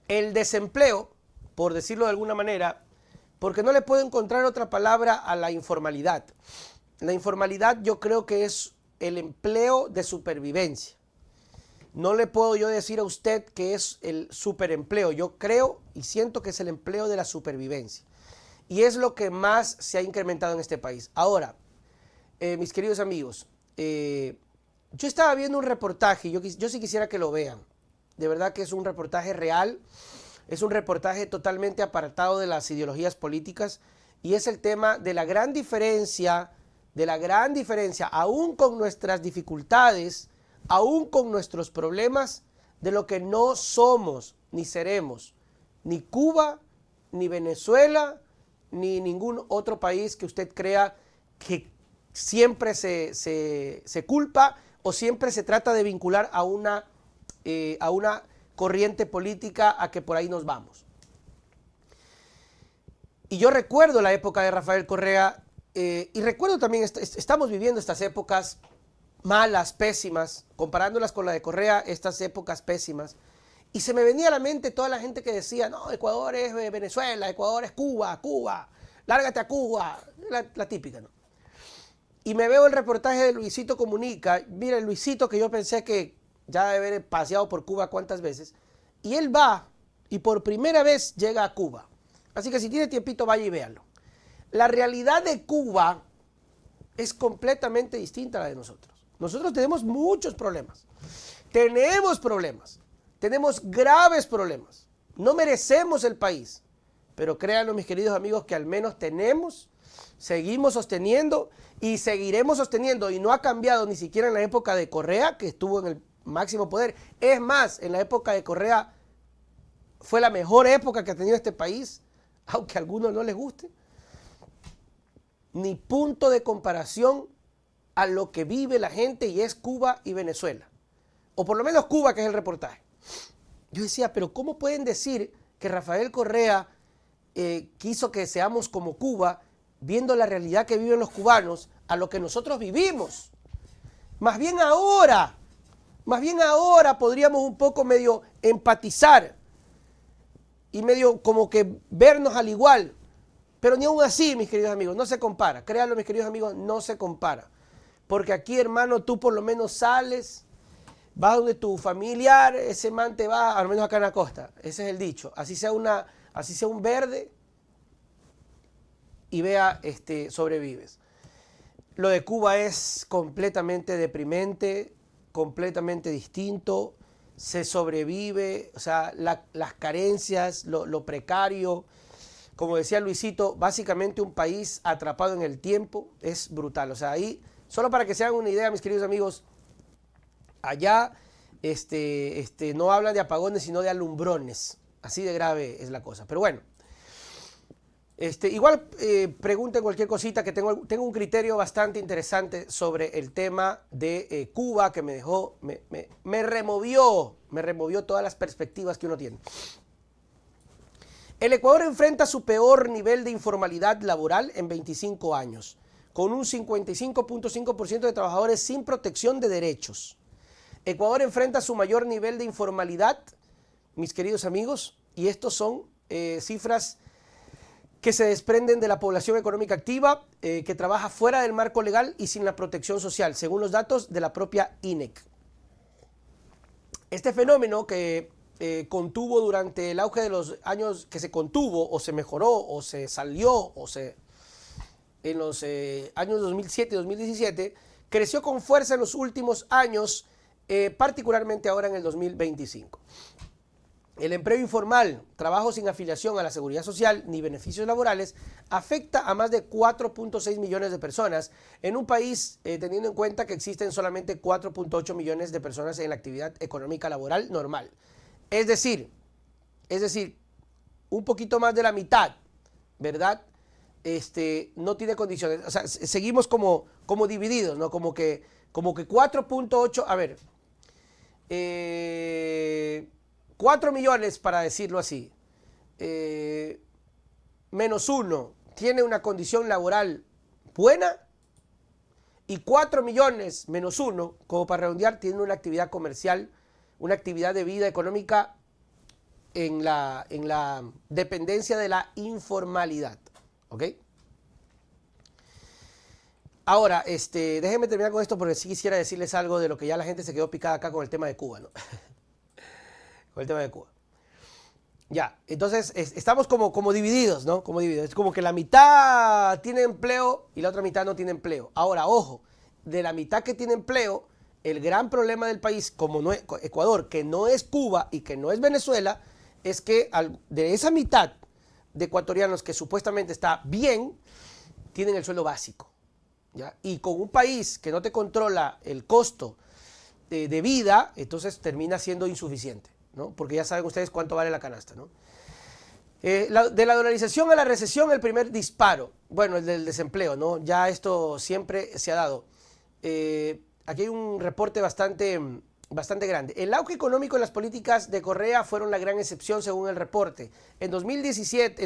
El desempleo, por decirlo de alguna manera, porque no le puedo encontrar otra palabra a la informalidad. La informalidad yo creo que es el empleo de supervivencia. No le puedo yo decir a usted que es el superempleo. Yo creo y siento que es el empleo de la supervivencia. Y es lo que más se ha incrementado en este país. Ahora, mis queridos amigos, yo estaba viendo un reportaje, yo sí quisiera que lo vean. De verdad que es un reportaje real, es un reportaje totalmente apartado de las ideologías políticas y es el tema de la gran diferencia, aún con nuestras dificultades, aún con nuestros problemas, de lo que no somos ni seremos, ni Cuba, ni Venezuela, ni ningún otro país que usted crea que siempre se culpa o siempre se trata de vincular a una corriente política a que por ahí nos vamos. Y yo recuerdo la época de Rafael Correa y recuerdo también, estamos viviendo estas épocas malas, pésimas, comparándolas con la de Correa, estas épocas pésimas. Y se me venía a la mente toda la gente que decía, no, Ecuador es Venezuela, Ecuador es Cuba, Cuba, lárgate a Cuba, la típica, ¿no? Y me veo el reportaje de Luisito Comunica, mira, Luisito que yo pensé que ya debe haber paseado por Cuba cuántas veces, y él va y por primera vez llega a Cuba. Así que si tiene tiempito, vaya y véanlo. La realidad de Cuba es completamente distinta a la de nosotros. Nosotros tenemos muchos problemas. Tenemos graves problemas. No merecemos el país. Pero créanlo, mis queridos amigos, que al menos seguimos sosteniendo y seguiremos sosteniendo. Y no ha cambiado ni siquiera en la época de Correa, que estuvo en el máximo poder. Es más, en la época de Correa fue la mejor época que ha tenido este país, aunque a algunos no les guste. Ni punto de comparación a lo que vive la gente y es Cuba y Venezuela. O por lo menos Cuba, que es el reportaje. Yo decía, pero ¿cómo pueden decir que Rafael Correa quiso que seamos como Cuba, viendo la realidad que viven los cubanos a lo que nosotros vivimos? Más bien ahora podríamos un poco medio empatizar y medio como que vernos al igual. Pero ni aún así, mis queridos amigos, no se compara. Créanlo, mis queridos amigos, no se compara. Porque aquí, hermano, tú por lo menos sales, vas donde tu familiar, ese man te va, al menos acá en la costa, ese es el dicho, así sea un verde y vea, sobrevives. Lo de Cuba es completamente deprimente, completamente distinto, se sobrevive, o sea, las carencias, lo precario, como decía Luisito, básicamente un país atrapado en el tiempo, es brutal, o sea, ahí, solo para que se hagan una idea, mis queridos amigos, allá no habla de apagones, sino de alumbrones. Así de grave es la cosa. Pero bueno, igual pregunten cualquier cosita, que tengo un criterio bastante interesante sobre el tema de Cuba, que me dejó, me removió todas las perspectivas que uno tiene. El Ecuador enfrenta su peor nivel de informalidad laboral en 25 años, con un 55.5% de trabajadores sin protección de derechos. Ecuador enfrenta su mayor nivel de informalidad, mis queridos amigos, y estos son cifras que se desprenden de la población económica activa que trabaja fuera del marco legal y sin la protección social, según los datos de la propia INEC. Este fenómeno que contuvo durante el auge de los años, que se contuvo o se mejoró o se salió en los años 2007 y 2017, creció con fuerza en los últimos años, particularmente ahora en el 2025. El empleo informal, trabajo sin afiliación a la seguridad social ni beneficios laborales, afecta a más de 4.6 millones de personas en un país teniendo en cuenta que existen solamente 4.8 millones de personas en la actividad económica laboral normal. Es decir, un poquito más de la mitad, ¿verdad? No tiene condiciones. O sea, seguimos como divididos, ¿no? Como que 4.8, a ver, 4 millones, para decirlo así, menos 1 tiene una condición laboral buena y 4 millones menos 1, como para redondear, tiene una actividad comercial, una actividad de vida económica en la dependencia de la informalidad. ¿Ok? Ahora, déjenme terminar con esto porque sí quisiera decirles algo de lo que ya la gente se quedó picada acá con el tema de Cuba, ¿no? Con el tema de Cuba. Ya, entonces estamos como divididos, ¿no? Como divididos. Es como que la mitad tiene empleo y la otra mitad no tiene empleo. Ahora, ojo, de la mitad que tiene empleo, el gran problema del país, como no es Ecuador, que no es Cuba y que no es Venezuela, es que de esa mitad de ecuatorianos que supuestamente está bien, tienen el sueldo básico. ¿Ya? Y con un país que no te controla el costo de vida, entonces termina siendo insuficiente, ¿no? Porque ya saben ustedes cuánto vale la canasta, ¿no? De la dolarización a la recesión, el primer disparo, bueno, el del desempleo, ¿no? Ya esto siempre se ha dado. Aquí hay un reporte bastante grande. El auge económico en las políticas de Correa fueron la gran excepción según el reporte. En 2007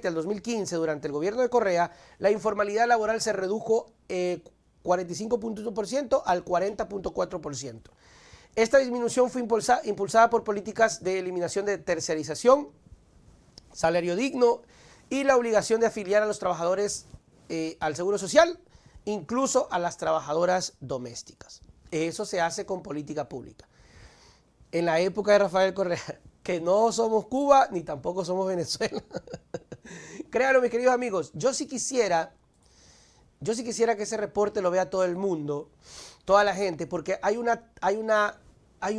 al 2015, durante el gobierno de Correa, la informalidad laboral se redujo 45.1% al 40.4%. Esta disminución fue impulsada por políticas de eliminación de tercerización, salario digno y la obligación de afiliar a los trabajadores al Seguro Social, incluso a las trabajadoras domésticas. Eso se hace con política pública. En la época de Rafael Correa, que no somos Cuba ni tampoco somos Venezuela. Créanlo, mis queridos amigos, yo sí quisiera que ese reporte lo vea todo el mundo, toda la gente, porque hay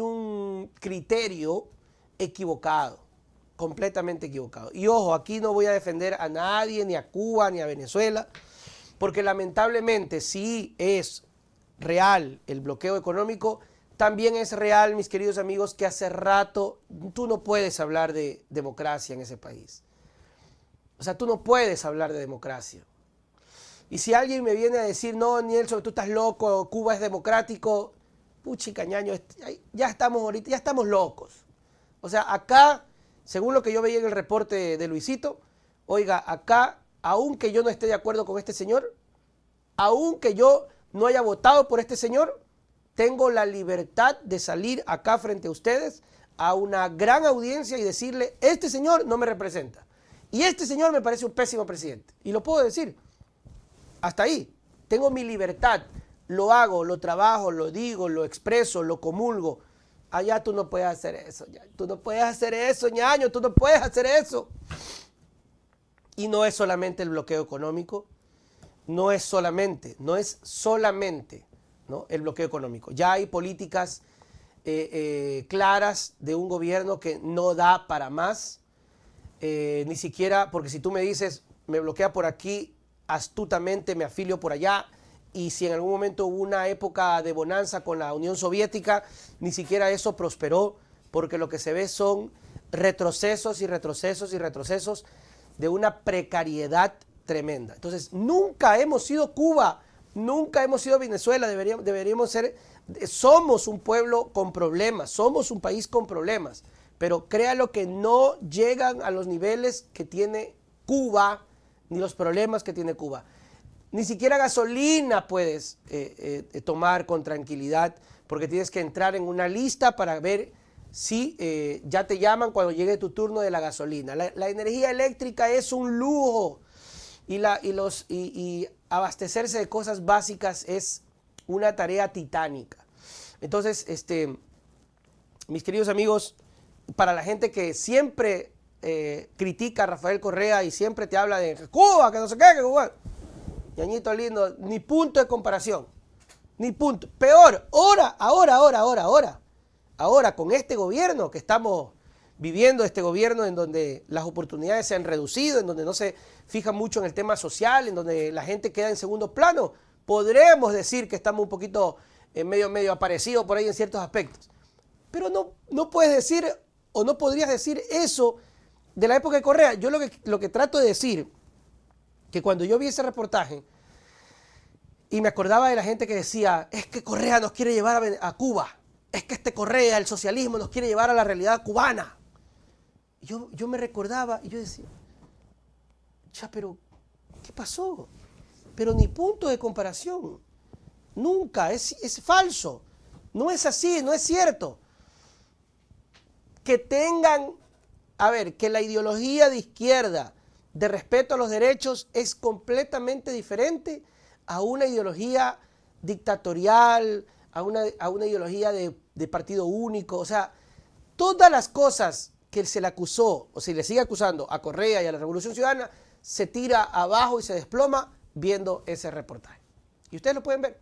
un criterio equivocado, completamente equivocado. Y ojo, aquí no voy a defender a nadie, ni a Cuba, ni a Venezuela, porque lamentablemente sí es real el bloqueo económico, también es real, mis queridos amigos, que hace rato tú no puedes hablar de democracia en ese país. O sea, tú no puedes hablar de democracia. Y si alguien me viene a decir, no, Nelson, tú estás loco, Cuba es democrático, puchica, ñaño, ya estamos locos. O sea, acá, según lo que yo veía en el reporte de Luisito, oiga, acá, aunque yo no esté de acuerdo con este señor, aunque yo no haya votado por este señor, tengo la libertad de salir acá frente a ustedes a una gran audiencia y decirle, este señor no me representa. Y este señor me parece un pésimo presidente. Y lo puedo decir. Hasta ahí. Tengo mi libertad. Lo hago, lo trabajo, lo digo, lo expreso, lo comulgo. Allá tú no puedes hacer eso. Tú no puedes hacer eso, ñaño. Tú no puedes hacer eso. Y no es solamente el bloqueo económico. No es solamente, ¿no? El bloqueo económico. Ya hay políticas claras de un gobierno que no da para más. Ni siquiera, porque si tú me dices, me bloquea por aquí, astutamente me afilio por allá, y si en algún momento hubo una época de bonanza con la Unión Soviética, ni siquiera eso prosperó, porque lo que se ve son retrocesos y retrocesos y retrocesos de una precariedad tremenda. Entonces, nunca hemos sido Cuba, nunca hemos sido Venezuela, deberíamos ser, somos un pueblo con problemas, somos un país con problemas, pero créalo que no llegan a los niveles que tiene Cuba, ni los problemas que tiene Cuba. Ni siquiera gasolina puedes tomar con tranquilidad, porque tienes que entrar en una lista para ver si ya te llaman cuando llegue tu turno de la gasolina. La energía eléctrica es un lujo y abastecerse de cosas básicas es una tarea titánica. Entonces, mis queridos amigos, para la gente que siempre critica a Rafael Correa y siempre te habla de Cuba, que no sé qué, que Cuba, ñañito lindo, ni punto de comparación, ni punto. Peor, ahora con este gobierno que estamos viviendo, este gobierno en donde las oportunidades se han reducido, en donde no se fija mucho en el tema social, en donde la gente queda en segundo plano, podremos decir que estamos un poquito medio aparecidos por ahí en ciertos aspectos. Pero no puedes decir o no podrías decir eso de la época de Correa. Yo lo que trato de decir, que cuando yo vi ese reportaje y me acordaba de la gente que decía, es que Correa nos quiere llevar a Cuba, es que este Correa, el socialismo, nos quiere llevar a la realidad cubana. Yo me recordaba y yo decía, ya, pero ¿qué pasó? Pero ni punto de comparación. Nunca, es falso. No es así, no es cierto. Que tengan a ver, que la ideología de izquierda de respeto a los derechos es completamente diferente a una ideología dictatorial, a una ideología de partido único. O sea, todas las cosas que se le acusó o se le sigue acusando a Correa y a la Revolución Ciudadana se tira abajo y se desploma viendo ese reportaje. Y ustedes lo pueden ver.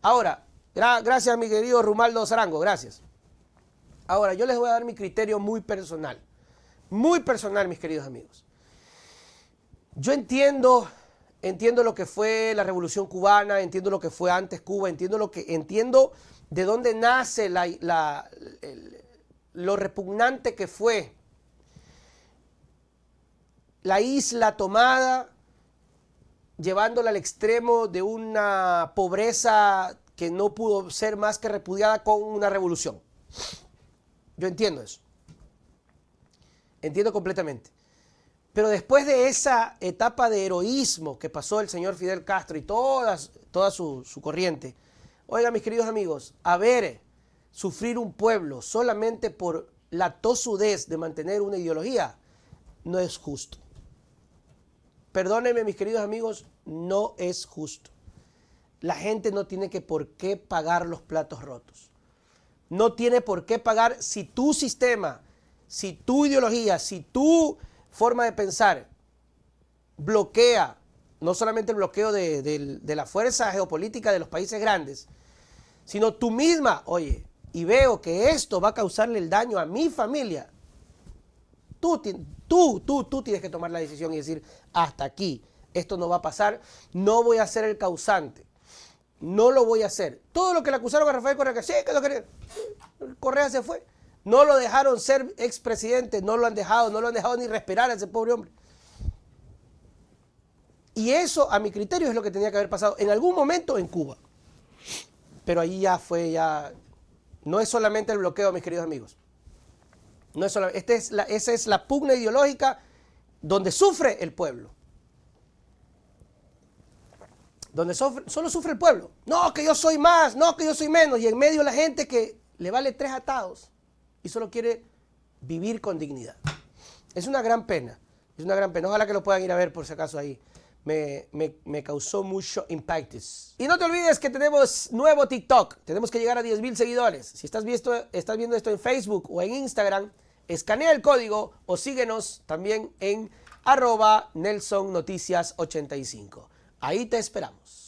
Ahora, gracias mi querido Rumaldo Zarango, gracias. Ahora, yo les voy a dar mi criterio muy personal, mis queridos amigos. Yo entiendo lo que fue la Revolución Cubana, entiendo lo que fue antes Cuba, entiendo de dónde nace lo repugnante que fue la isla tomada, llevándola al extremo de una pobreza que no pudo ser más que repudiada con una revolución. Yo entiendo eso. Entiendo completamente. Pero después de esa etapa de heroísmo que pasó el señor Fidel Castro y toda su corriente, oigan mis queridos amigos, sufrir un pueblo solamente por la tosudez de mantener una ideología no es justo. Perdónenme mis queridos amigos, no es justo. La gente no tiene por qué pagar los platos rotos. No tiene por qué pagar si tu sistema, si tu ideología, si tu forma de pensar bloquea, no solamente el bloqueo de la fuerza geopolítica de los países grandes, sino tú misma, oye, y veo que esto va a causarle el daño a mi familia. Tú tienes que tomar la decisión y decir, hasta aquí, esto no va a pasar, no voy a ser el causante. No lo voy a hacer. Todo lo que le acusaron a Rafael Correa, que sí, que lo quería. Correa se fue. No lo dejaron ser expresidente, no lo han dejado ni respirar a ese pobre hombre. Y eso, a mi criterio, es lo que tenía que haber pasado en algún momento en Cuba. Pero ahí no es solamente el bloqueo, mis queridos amigos. No es solamente, esa es la pugna ideológica donde sufre el pueblo. Donde solo sufre el pueblo. No, que yo soy más, no, que yo soy menos. Y en medio la gente que le vale 3 atados y solo quiere vivir con dignidad. Es una gran pena. Es una gran pena. Ojalá que lo puedan ir a ver por si acaso ahí. Me causó mucho impacto. Y no te olvides que tenemos nuevo TikTok. Tenemos que llegar a 10,000 seguidores. Si estás viendo esto en Facebook o en Instagram, escanea el código o síguenos también en @NelsonNoticias85. Ahí te esperamos.